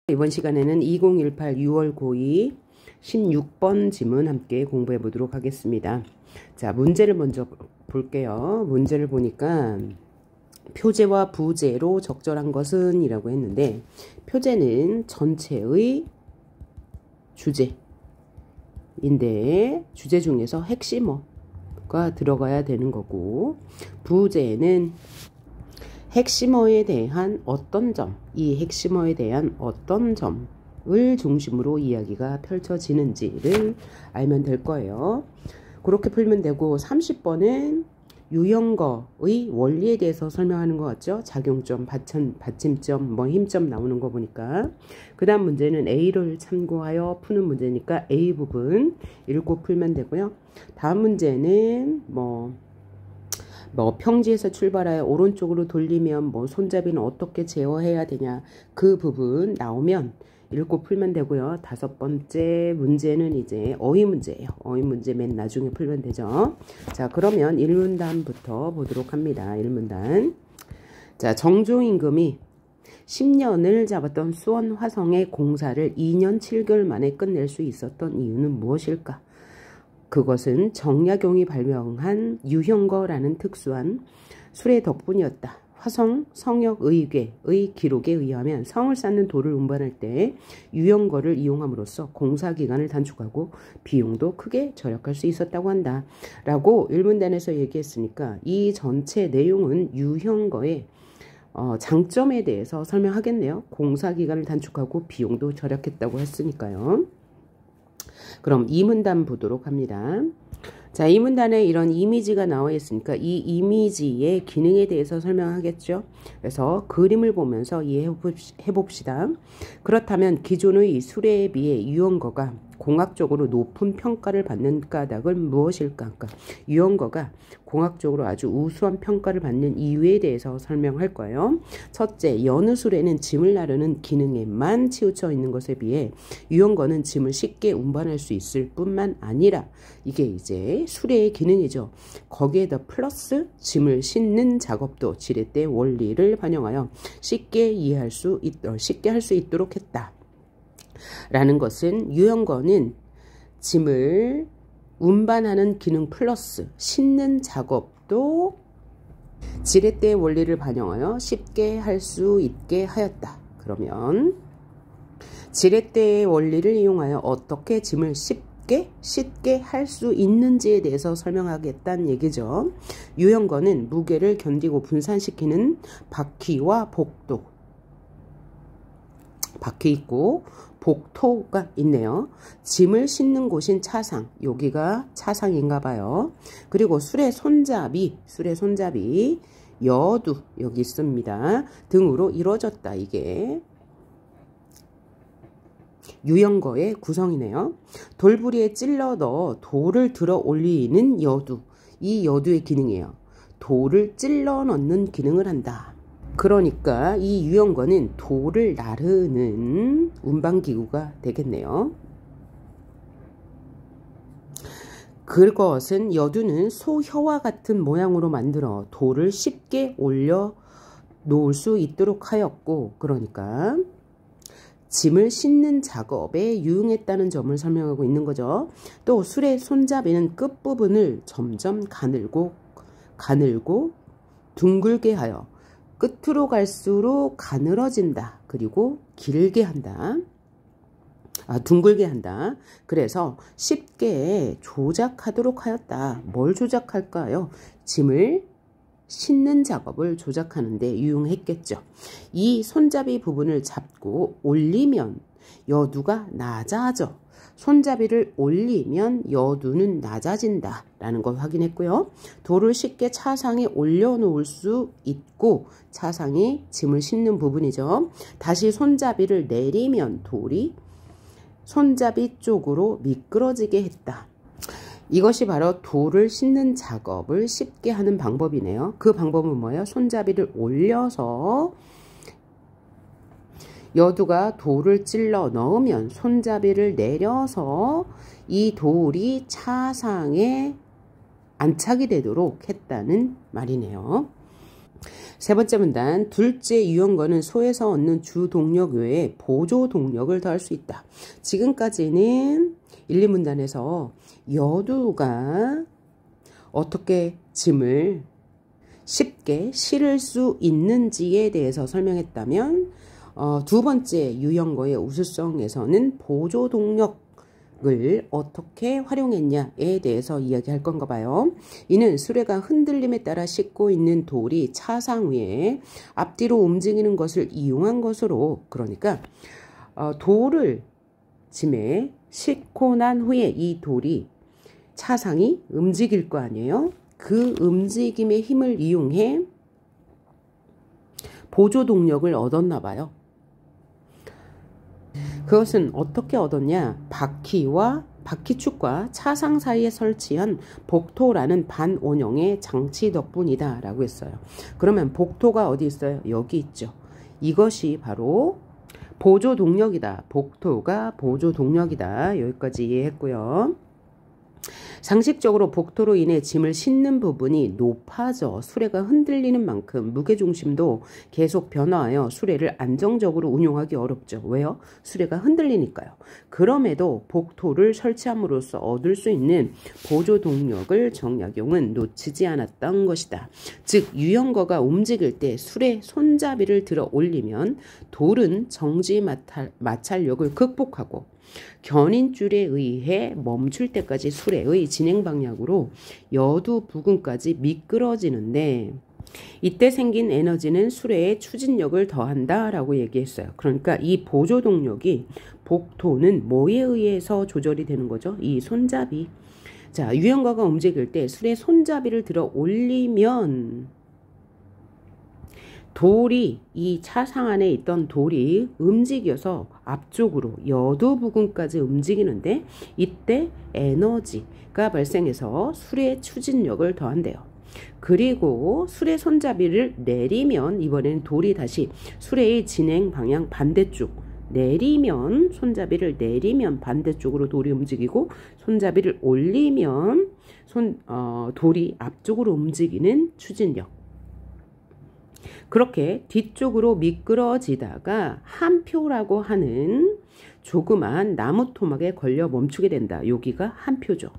이번 시간에는 2018 6월 고2 16번 지문 함께 공부해 보도록 하겠습니다. 자, 문제를 먼저 볼게요. 문제를 보니까 표제와 부제로 적절한 것은 이라고 했는데, 표제는 전체의 주제인데 주제 중에서 핵심어가 들어가야 되는 거고, 부제는 핵심어에 대한 어떤 점, 이 핵심어에 대한 어떤 점을 중심으로 이야기가 펼쳐지는지를 알면 될 거예요. 그렇게 풀면 되고, 30번은 유형거의 원리에 대해서 설명하는 것 같죠? 작용점, 받침점, 힘점 나오는 거 보니까. 그 다음 문제는 A를 참고하여 푸는 문제니까 A 부분 읽고 풀면 되고요. 다음 문제는 평지에서 출발하여 오른쪽으로 돌리면 손잡이는 어떻게 제어해야 되냐, 그 부분 나오면 읽고 풀면 되고요. 5번째 문제는 이제 어휘 문제예요. 어휘 문제 맨 나중에 풀면 되죠. 자, 그러면 1문단부터 보도록 합니다. 1문단. 자, 정조임금이 10년을 잡았던 수원 화성의 공사를 2년 7개월 만에 끝낼 수 있었던 이유는 무엇일까? 그것은 정약용이 발명한 유형거라는 특수한 수레 덕분이었다. 화성 성역의궤의 기록에 의하면 성을 쌓는 돌을 운반할 때 유형거를 이용함으로써 공사기간을 단축하고 비용도 크게 절약할 수 있었다고 한다. 라고 1문단에서 얘기했으니까 이 전체 내용은 유형거의 장점에 대해서 설명하겠네요. 공사기간을 단축하고 비용도 절약했다고 했으니까요. 그럼 2문단 보도록 합니다. 자, 2문단에 이런 이미지가 나와 있으니까 이 이미지의 기능에 대해서 설명하겠죠. 그래서 그림을 보면서 이해해 봅시다. 그렇다면 기존의 수레에 비해 유형거가 공학적으로 높은 평가를 받는 까닭은 무엇일까? 그러니까 유형거가 공학적으로 아주 우수한 평가를 받는 이유에 대해서 설명할 거예요. 첫째, 여느 수레는 짐을 나르는 기능에만 치우쳐 있는 것에 비해 유형거는 짐을 쉽게 운반할 수 있을 뿐만 아니라, 이게 이제 수레의 기능이죠. 거기에 더 플러스 짐을 싣는 작업도 지렛대 원리를 반영하여 쉽게 할 수 있도록 했다. 라는 것은 유형거는 짐을 운반하는 기능 플러스 싣는 작업도 지렛대의 원리를 반영하여 쉽게 할 수 있게 하였다. 그러면 지렛대의 원리를 이용하여 어떻게 짐을 쉽게 할 수 있는지에 대해서 설명하겠다는 얘기죠. 유형거는 무게를 견디고 분산시키는 바퀴와 바퀴 있고 복토가 있네요. 짐을 싣는 곳인 차상, 여기가 차상인가 봐요. 그리고 수레 손잡이, 여두 여기 있습니다. 등으로 이루어졌다. 이게 유형거의 구성이네요. 돌부리에 찔러 넣어 돌을 들어 올리는 여두, 이 여두의 기능이에요. 돌을 찔러 넣는 기능을 한다. 그러니까 이 유형거는 돌을 나르는 운반기구가 되겠네요. 그것은 여두는 소혀와 같은 모양으로 만들어 돌을 쉽게 올려 놓을 수 있도록 하였고, 그러니까 짐을 싣는 작업에 유용했다는 점을 설명하고 있는 거죠. 또 수레 손잡이는 끝부분을 점점 가늘고 둥글게 하여 끝으로 갈수록 가늘어진다. 그리고 길게 한다. 둥글게 한다. 그래서 쉽게 조작하도록 하였다. 뭘 조작할까요? 짐을 싣는 작업을 조작하는데 유용했겠죠. 이 손잡이 부분을 잡고 올리면 여두가 낮아져. 손잡이를 올리면 여두는 낮아진다 라는 걸 확인했고요. 돌을 쉽게 차상에 올려놓을 수 있고, 차상이 짐을 싣는 부분이죠. 다시 손잡이를 내리면 돌이 손잡이 쪽으로 미끄러지게 했다. 이것이 바로 돌을 싣는 작업을 쉽게 하는 방법이네요. 그 방법은 뭐예요? 손잡이를 올려서 여두가 돌을 찔러 넣으면 손잡이를 내려서 이 돌이 차상에 안착이 되도록 했다는 말이네요. 세 번째 문단, 둘째 유형거는 소에서 얻는 주 동력 외에 보조 동력을 더할 수 있다. 지금까지는 1, 2문단에서 여두가 어떻게 짐을 쉽게 실을 수 있는지에 대해서 설명했다면, 두 번째 유형거의 우수성에서는 보조 동력을 어떻게 활용했냐에 대해서 이야기할 건가 봐요. 이는 수레가 흔들림에 따라 싣고 있는 돌이 차상 위에 앞뒤로 움직이는 것을 이용한 것으로, 그러니까 돌을 짐에 싣고 난 후에 이 돌이 차상이 움직일 거 아니에요. 그 움직임의 힘을 이용해 보조 동력을 얻었나 봐요. 그것은 어떻게 얻었냐? 바퀴축과 차상 사이에 설치한 복토라는 반원형의 장치 덕분이다 라고 했어요. 그러면 복토가 어디 있어요? 여기 있죠. 이것이 바로 보조 동력이다. 복토가 보조 동력이다. 여기까지 이해했고요. 상식적으로 복토로 인해 짐을 싣는 부분이 높아져 수레가 흔들리는 만큼 무게중심도 계속 변화하여 수레를 안정적으로 운용하기 어렵죠. 왜요? 수레가 흔들리니까요. 그럼에도 복토를 설치함으로써 얻을 수 있는 보조 동력을 정약용은 놓치지 않았던 것이다. 즉 유형거가 움직일 때 수레 손잡이를 들어 올리면 돌은 정지 마찰력을 극복하고 견인줄에 의해 멈출 때까지 수레의 진행 방향으로 여두 부근까지 미끄러지는데, 이때 생긴 에너지는 수레의 추진력을 더한다 라고 얘기했어요. 그러니까 이 보조 동력이 복토는 뭐에 의해서 조절이 되는 거죠? 이 손잡이. 자, 유형거가 움직일 때 수레 손잡이를 들어 올리면 돌이, 이 차상 안에 있던 돌이 움직여서 앞쪽으로 여두 부근까지 움직이는데, 이때 에너지가 발생해서 수레의 추진력을 더한대요. 그리고 수레 손잡이를 내리면, 이번에는 돌이 다시 수레의 진행 방향 반대쪽 내리면, 손잡이를 내리면 반대쪽으로 돌이 움직이고, 손잡이를 올리면 돌이 앞쪽으로 움직이는 추진력. 그렇게 뒤쪽으로 미끄러지다가 한 표라고 하는 조그만 나무 토막에 걸려 멈추게 된다. 여기가 한 표죠.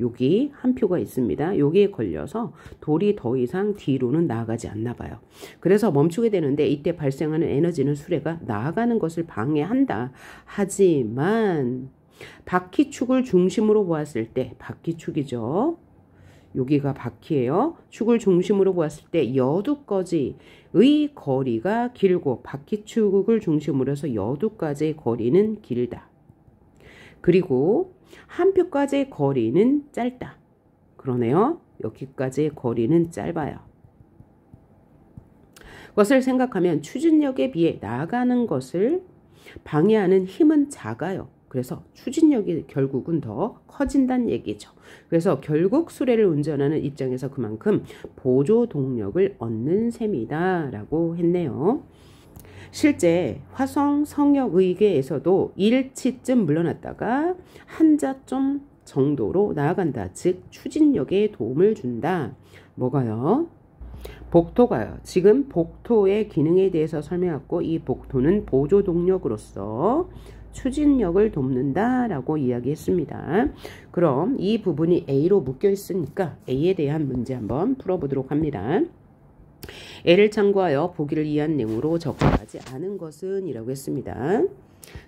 여기 한 표가 있습니다. 여기에 걸려서 돌이 더 이상 뒤로는 나아가지 않나 봐요. 그래서 멈추게 되는데, 이때 발생하는 에너지는 수레가 나아가는 것을 방해한다. 하지만 바퀴축을 중심으로 보았을 때, 바퀴축이죠. 여기가 바퀴예요. 축을 중심으로 보았을 때 여두까지의 거리가 길고, 바퀴축을 중심으로 해서 여두까지의 거리는 길다. 그리고 한 표까지의 거리는 짧다. 그러네요. 여기까지의 거리는 짧아요. 그것을 생각하면 추진력에 비해 나아가는 것을 방해하는 힘은 작아요. 그래서 추진력이 결국은 더 커진다는 얘기죠. 그래서 결국 수레를 운전하는 입장에서 그만큼 보조 동력을 얻는 셈이다 라고 했네요. 실제 화성 성역의궤에서도 1치쯤 물러났다가 한자점 정도로 나아간다. 즉 추진력에 도움을 준다. 뭐가요? 복토가요. 지금 복토의 기능에 대해서 설명했고, 이 복토는 보조 동력으로서 추진력을 돕는다 라고 이야기했습니다. 그럼 이 부분이 A로 묶여 있으니까 A에 대한 문제 한번 풀어보도록 합니다. A를 참고하여 보기를 이해한 내용으로 적절하지 않은 것은 이라고 했습니다.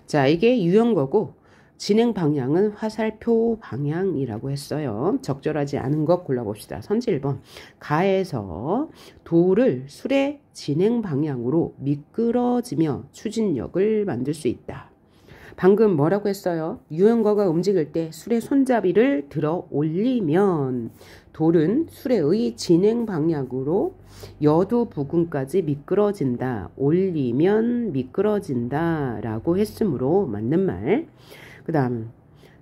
자, 이게 유형거고 진행 방향은 화살표 방향이라고 했어요. 적절하지 않은 것 골라봅시다. 선지 1번. 가에서 돌을 수레 진행 방향으로 미끄러지며 추진력을 만들 수 있다. 방금 뭐라고 했어요? 유형거가 움직일 때 수레 손잡이를 들어 올리면 돌은 수레의 진행 방향으로 여두 부근까지 미끄러진다. 올리면 미끄러진다 라고 했으므로 맞는 말. 그 다음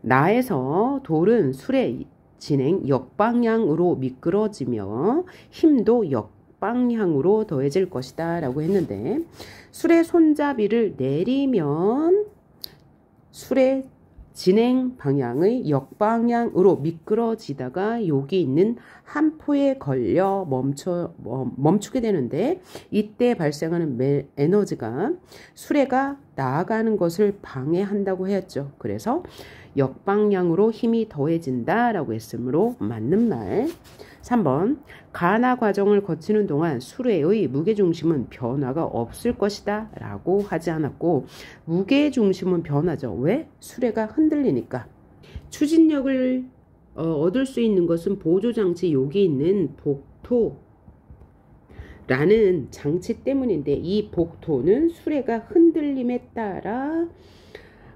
나에서 돌은 수레 진행 역방향으로 미끄러지며 힘도 역방향으로 더해질 것이다 라고 했는데, 수레 손잡이를 내리면 수레 진행 방향의 역방향으로 미끄러지다가 여기 있는 한 포에 걸려 멈추게 되는데, 이때 발생하는 에너지가 수레가 나아가는 것을 방해한다고 했죠. 그래서 역방향으로 힘이 더해진다 라고 했으므로 맞는 말. 3번, 가나 과정을 거치는 동안 수레의 무게중심은 변화가 없을 것이다 라고 하지 않았고, 무게중심은 변하죠. 왜? 수레가 흔들리니까. 추진력을 얻을 수 있는 것은 보조장치, 여기 있는 복토라는 장치 때문인데, 이 복토는 수레가 흔들림에 따라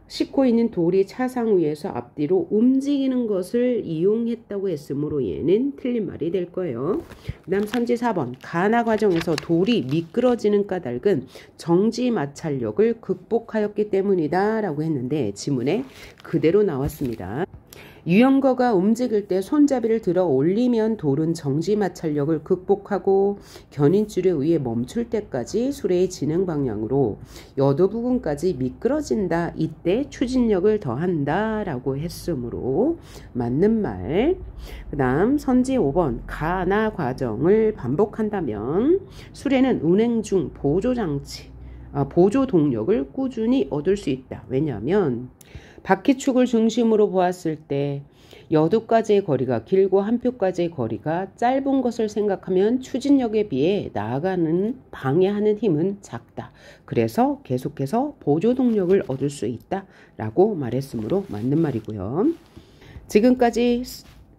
싣고 있는 돌이 차상 위에서 앞뒤로 움직이는 것을 이용했다고 했으므로 얘는 틀린 말이 될 거예요. 그 다음 선지 4번, 가나 과정에서 돌이 미끄러지는 까닭은 정지 마찰력을 극복하였기 때문이다 라고 했는데, 지문에 그대로 나왔습니다. 유형거가 움직일 때 손잡이를 들어 올리면 돌은 정지 마찰력을 극복하고 견인줄에 의해 멈출 때까지 수레의 진행 방향으로 여도 부근까지 미끄러진다. 이때 추진력을 더한다 라고 했으므로 맞는 말. 그 다음 선지 5번, 가나 과정을 반복한다면 수레는 운행 중 보조 동력을 꾸준히 얻을 수 있다. 왜냐하면 바퀴축을 중심으로 보았을 때 여두까지의 거리가 길고 한 표까지의 거리가 짧은 것을 생각하면 추진력에 비해 나아가는 방해하는 힘은 작다. 그래서 계속해서 보조 동력을 얻을 수 있다 라고 말했으므로 맞는 말이고요. 지금까지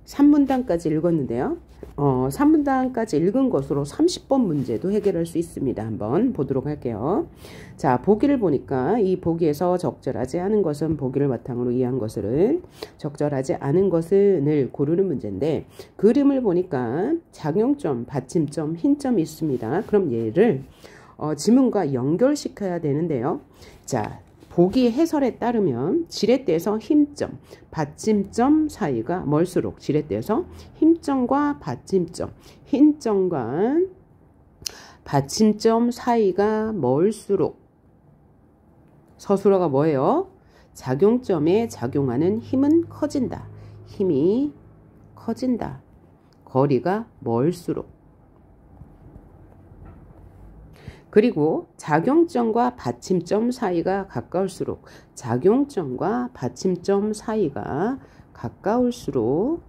3문단까지 읽었는데요. 3문단까지 읽은 것으로 30번 문제도 해결할 수 있습니다. 한번 보도록 할게요. 자, 보기를 보니까 이 보기에서 적절하지 않은 것은 보기를 바탕으로 이해한 것을, 적절하지 않은 것은을 고르는 문제인데, 그림을 보니까 작용점, 받침점, 흰점이 있습니다. 그럼 얘를 지문과 연결시켜야 되는데요. 자, 보기 해설에 따르면 지렛대에서 힘점, 받침점 사이가 멀수록, 지렛대에서 힘점과 받침점, 흰점과 받침점 사이가 멀수록 서술어가 뭐예요? 작용점에 작용하는 힘은 커진다. 힘이 커진다. 거리가 멀수록. 그리고 작용점과 받침점 사이가 가까울수록, 작용점과 받침점 사이가 가까울수록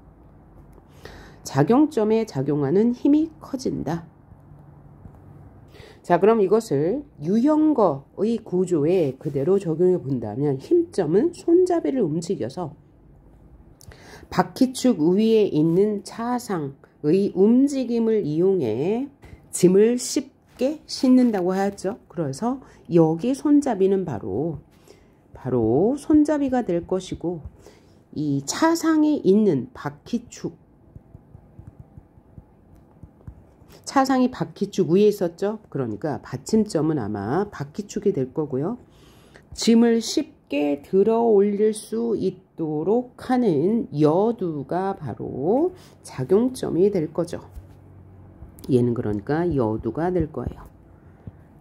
작용점에 작용하는 힘이 커진다. 자, 그럼 이것을 유형거의 구조에 그대로 적용해 본다면, 힘점은 손잡이를 움직여서 바퀴축 위에 있는 차상의 움직임을 이용해 짐을 쉽게 싣는다고 하였죠. 그래서 여기 손잡이는 바로 손잡이가 될 것이고, 이 차상에 있는 바퀴축, 차상이 바퀴축 위에 있었죠. 그러니까 받침점은 아마 바퀴축이 될 거고요. 짐을 쉽게 들어 올릴 수 있도록 하는 여두가 바로 작용점이 될 거죠. 얘는 그러니까 여두가 될 거예요.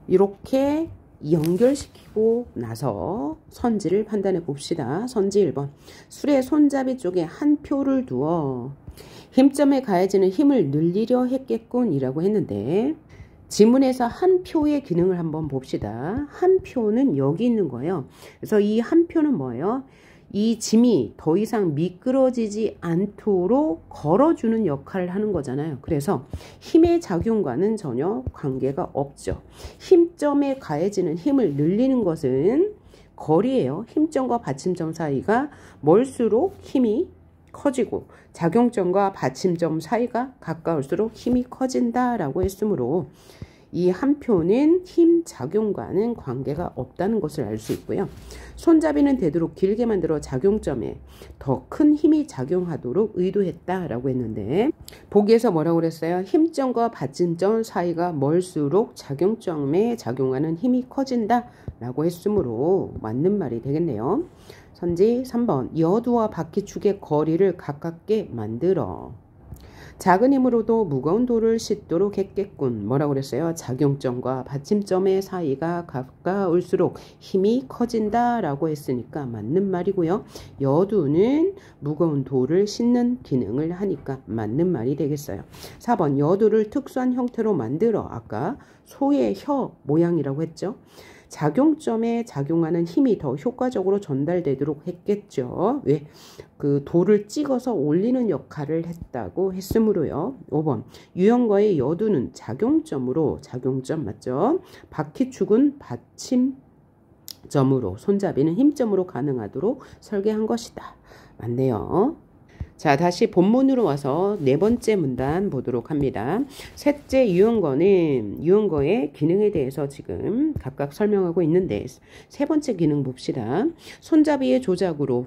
이렇게 연결시키고 나서 선지를 판단해 봅시다. 선지 1번. 수레 손잡이 쪽에 한 표를 두어 힘점에 가해지는 힘을 늘리려 했겠군 이라고 했는데, 지문에서 한 표의 기능을 한번 봅시다. 한 표는 여기 있는 거예요. 그래서 이 한 표는 뭐예요? 이 짐이 더 이상 미끄러지지 않도록 걸어주는 역할을 하는 거잖아요. 그래서 힘의 작용과는 전혀 관계가 없죠. 힘점에 가해지는 힘을 늘리는 것은 거리예요. 힘점과 받침점 사이가 멀수록 힘이 커지고, 작용점과 받침점 사이가 가까울수록 힘이 커진다라고 했으므로 이 한 표는 힘 작용과는 관계가 없다는 것을 알 수 있고요. 손잡이는 되도록 길게 만들어 작용점에 더 큰 힘이 작용하도록 의도했다라고 했는데, 보기에서 뭐라고 그랬어요? 힘점과 받침점 사이가 멀수록 작용점에 작용하는 힘이 커진다라고 했으므로 맞는 말이 되겠네요. 선지 3번. 여두와 바퀴축의 거리를 가깝게 만들어. 작은 힘으로도 무거운 돌을 싣도록 했겠군. 뭐라고 그랬어요? 작용점과 받침점의 사이가 가까울수록 힘이 커진다 라고 했으니까 맞는 말이고요. 여두는 무거운 돌을 싣는 기능을 하니까 맞는 말이 되겠어요. 4번 여두를 특수한 형태로 만들어. 아까 소의 혀 모양이라고 했죠. 작용점에 작용하는 힘이 더 효과적으로 전달되도록 했겠죠. 왜? 그 돌을 찍어서 올리는 역할을 했다고 했으므로요. 5번 유형거의 여두는 작용점으로, 작용점 맞죠? 바퀴축은 받침점으로, 손잡이는 힘점으로 가능하도록 설계한 것이다. 맞네요. 자, 다시 본문으로 와서 네 번째 문단 보도록 합니다. 셋째 유형거는 유형거의 기능에 대해서 지금 각각 설명하고 있는데 세 번째 기능 봅시다. 손잡이의 조작으로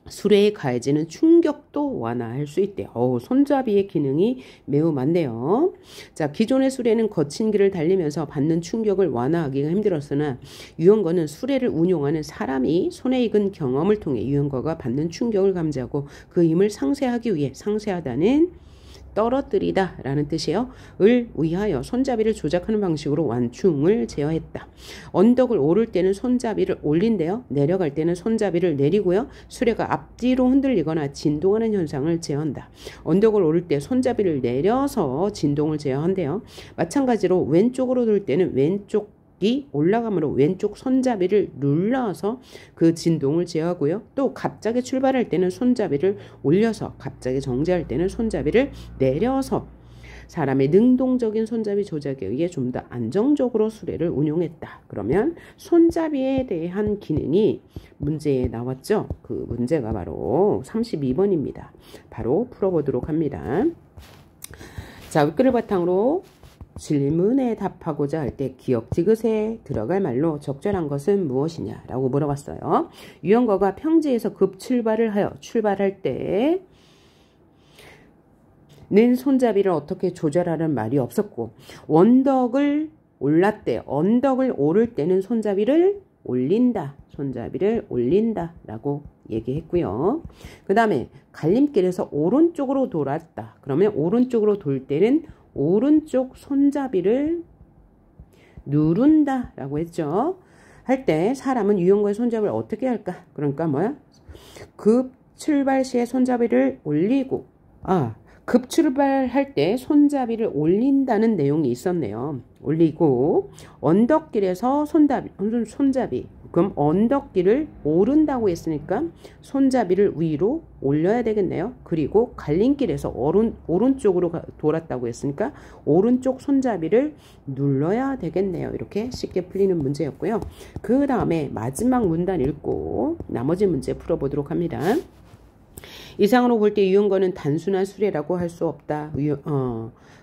수레에 가해지는 충격도 완화할 수 있대요. 손잡이의 기능이 매우 많네요. 자, 기존의 수레는 거친 길을 달리면서 받는 충격을 완화하기가 힘들었으나 유형거는 수레를 운용하는 사람이 손에 익은 경험을 통해 유형거가 받는 충격을 감지하고 그 힘을 상쇄하기 위해, 상쇄하다는 떨어뜨리다 라는 뜻이에요. 을 위하여 손잡이를 조작하는 방식으로 완충을 제어했다. 언덕을 오를 때는 손잡이를 올린대요. 내려갈 때는 손잡이를 내리고요. 수레가 앞뒤로 흔들리거나 진동하는 현상을 제어한다. 언덕을 오를 때 손잡이를 내려서 진동을 제어한대요. 마찬가지로 왼쪽으로 돌 때는 왼쪽이 올라가므로 왼쪽 손잡이를 눌러서 그 진동을 제어하고요. 또 갑자기 출발할 때는 손잡이를 올려서, 갑자기 정지할 때는 손잡이를 내려서 사람의 능동적인 손잡이 조작에 의해 좀 더 안정적으로 수레를 운용했다. 그러면 손잡이에 대한 기능이 문제에 나왔죠. 그 문제가 바로 32번입니다. 바로 풀어보도록 합니다. 자, 윗글을 바탕으로 질문에 답하고자 할 때 기억 디귿에 들어갈 말로 적절한 것은 무엇이냐 라고 물어봤어요. 유형거가 평지에서 급 출발을 하여 출발할 때는 손잡이를 어떻게 조절하는 말이 없었고, 언덕을 올랐대. 언덕을 오를 때는 손잡이를 올린다. 손잡이를 올린다 라고 얘기했고요. 그 다음에 갈림길에서 오른쪽으로 돌았다. 그러면 오른쪽으로 돌 때는 오른쪽 손잡이를 누른다 라고 했죠. 할 때 사람은 유형거의 손잡이를 어떻게 할까? 그러니까 뭐야? 급 출발 시에 손잡이를 올리고, 급 출발할 때 손잡이를 올린다는 내용이 있었네요. 올리고, 언덕길에서 손잡이. 그럼 언덕길을 오른다고 했으니까 손잡이를 위로 올려야 되겠네요. 그리고 갈림길에서 오른쪽으로 돌았다고 했으니까 오른쪽 손잡이를 눌러야 되겠네요. 이렇게 쉽게 풀리는 문제였고요. 그 다음에 마지막 문단 읽고 나머지 문제 풀어보도록 합니다. 이상으로 볼 때 유형거는 단순한 수레라고 할 수 없다.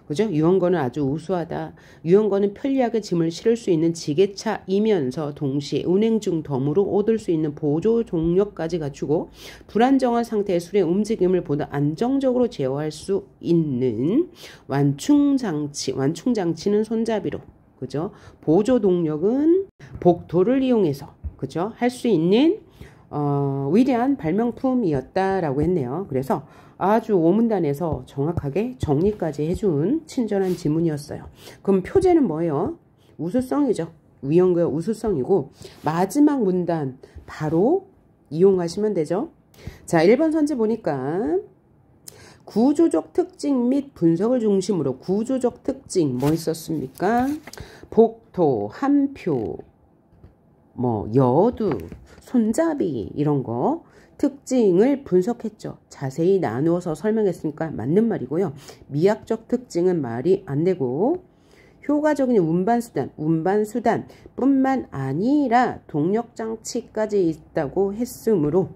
그죠? 유형거는 아주 우수하다. 유형거는 편리하게 짐을 실을 수 있는 지게차이면서 동시에 운행 중 덤으로 얻을 수 있는 보조 동력까지 갖추고 불안정한 상태의 수레 움직임을 보다 안정적으로 제어할 수 있는 완충장치는 손잡이로, 그죠? 보조 동력은 복도를 이용해서, 그죠? 할 수 있는 위대한 발명품이었다라고 했네요. 그래서 아주 오문단에서 정확하게 정리까지 해준 친절한 지문이었어요. 그럼 표제는 뭐예요? 우수성이죠. 유형거의 우수성이고 마지막 문단 바로 이용하시면 되죠. 자, 1번 선지 보니까 구조적 특징 및 분석을 중심으로 구조적 특징 뭐 있었습니까? 복도, 한표, 여두, 손잡이 이런 거 특징을 분석했죠. 자세히 나누어서 설명했으니까 맞는 말이고요. 미학적 특징은 말이 안 되고 효과적인 운반수단 뿐만 아니라 동력장치까지 있다고 했으므로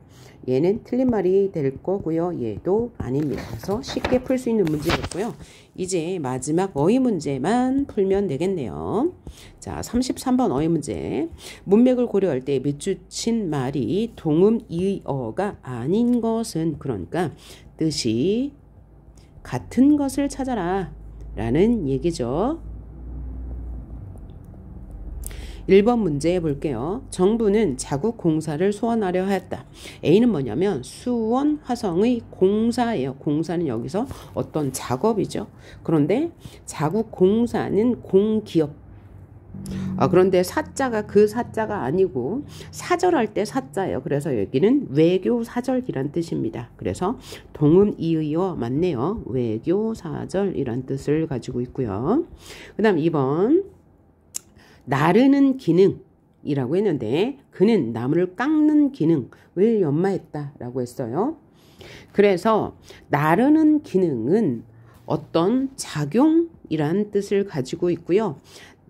얘는 틀린 말이 될 거고요. 얘도 아닙니다. 그래서 쉽게 풀 수 있는 문제였고요. 이제 마지막 어휘 문제만 풀면 되겠네요. 자, 33번 어휘 문제. 문맥을 고려할 때 밑줄친 말이 동음이어가 아닌 것은, 그러니까 뜻이 같은 것을 찾아라 라는 얘기죠. 1번 문제 볼게요. 정부는 자국 공사를 수원하려 하였다. A는 뭐냐면 수원 화성의 공사예요. 공사는 여기서 어떤 작업이죠. 그런데 자국 공사는 공기업. 그런데 사자가 그 사자가 아니고 사절할 때 사자예요. 그래서 여기는 외교사절이란 뜻입니다. 그래서 동음이의어 맞네요. 외교사절이란 뜻을 가지고 있고요. 그 다음 2번 나르는 기능이라고 했는데 그는 나무를 깎는 기능을 연마했다라고 했어요. 그래서 나르는 기능은 어떤 작용이란 뜻을 가지고 있고요.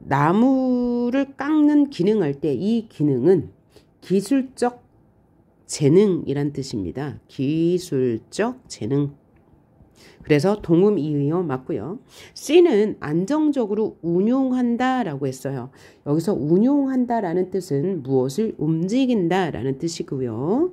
나무를 깎는 기능할 때 이 기능은 기술적 재능이란 뜻입니다. 기술적 재능. 그래서 동음이의어 맞고요. C는 안정적으로 운용한다라고 했어요. 여기서 운용한다라는 뜻은 무엇을 움직인다라는 뜻이고요.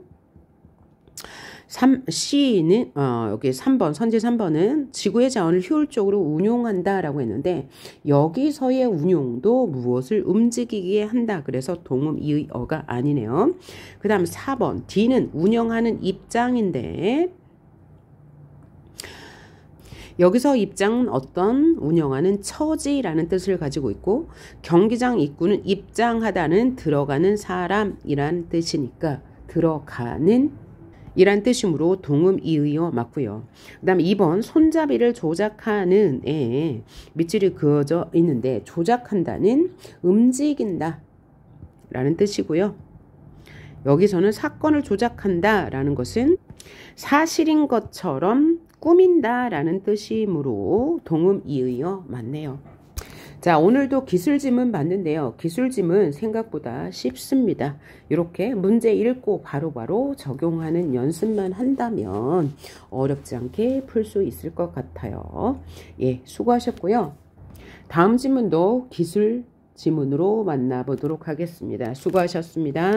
C는 여기 3번 선지 3번은 지구의 자원을 효율적으로 운용한다라고 했는데 여기서의 운용도 무엇을 움직이게 한다. 그래서 동음이의어가 아니네요. 그 다음 4번 D는 운영하는 입장인데 여기서 입장은 어떤 운영하는 처지라는 뜻을 가지고 있고 경기장 입구는 입장하다는 들어가는 사람이란 뜻이니까 들어가는 이란 뜻이므로 동음이의어 맞고요. 그 다음 2번 손잡이를 조작하는 에 밑줄이 그어져 있는데 조작한다는 움직인다 라는 뜻이고요. 여기서는 사건을 조작한다 라는 것은 사실인 것처럼 꾸민다 라는 뜻이므로 동음이의어 맞네요. 자, 오늘도 기술지문 봤는데요. 기술지문 생각보다 쉽습니다. 이렇게 문제 읽고 바로바로 적용하는 연습만 한다면 어렵지 않게 풀 수 있을 것 같아요. 예, 수고하셨고요. 다음 지문도 기술 지문으로 만나보도록 하겠습니다. 수고하셨습니다.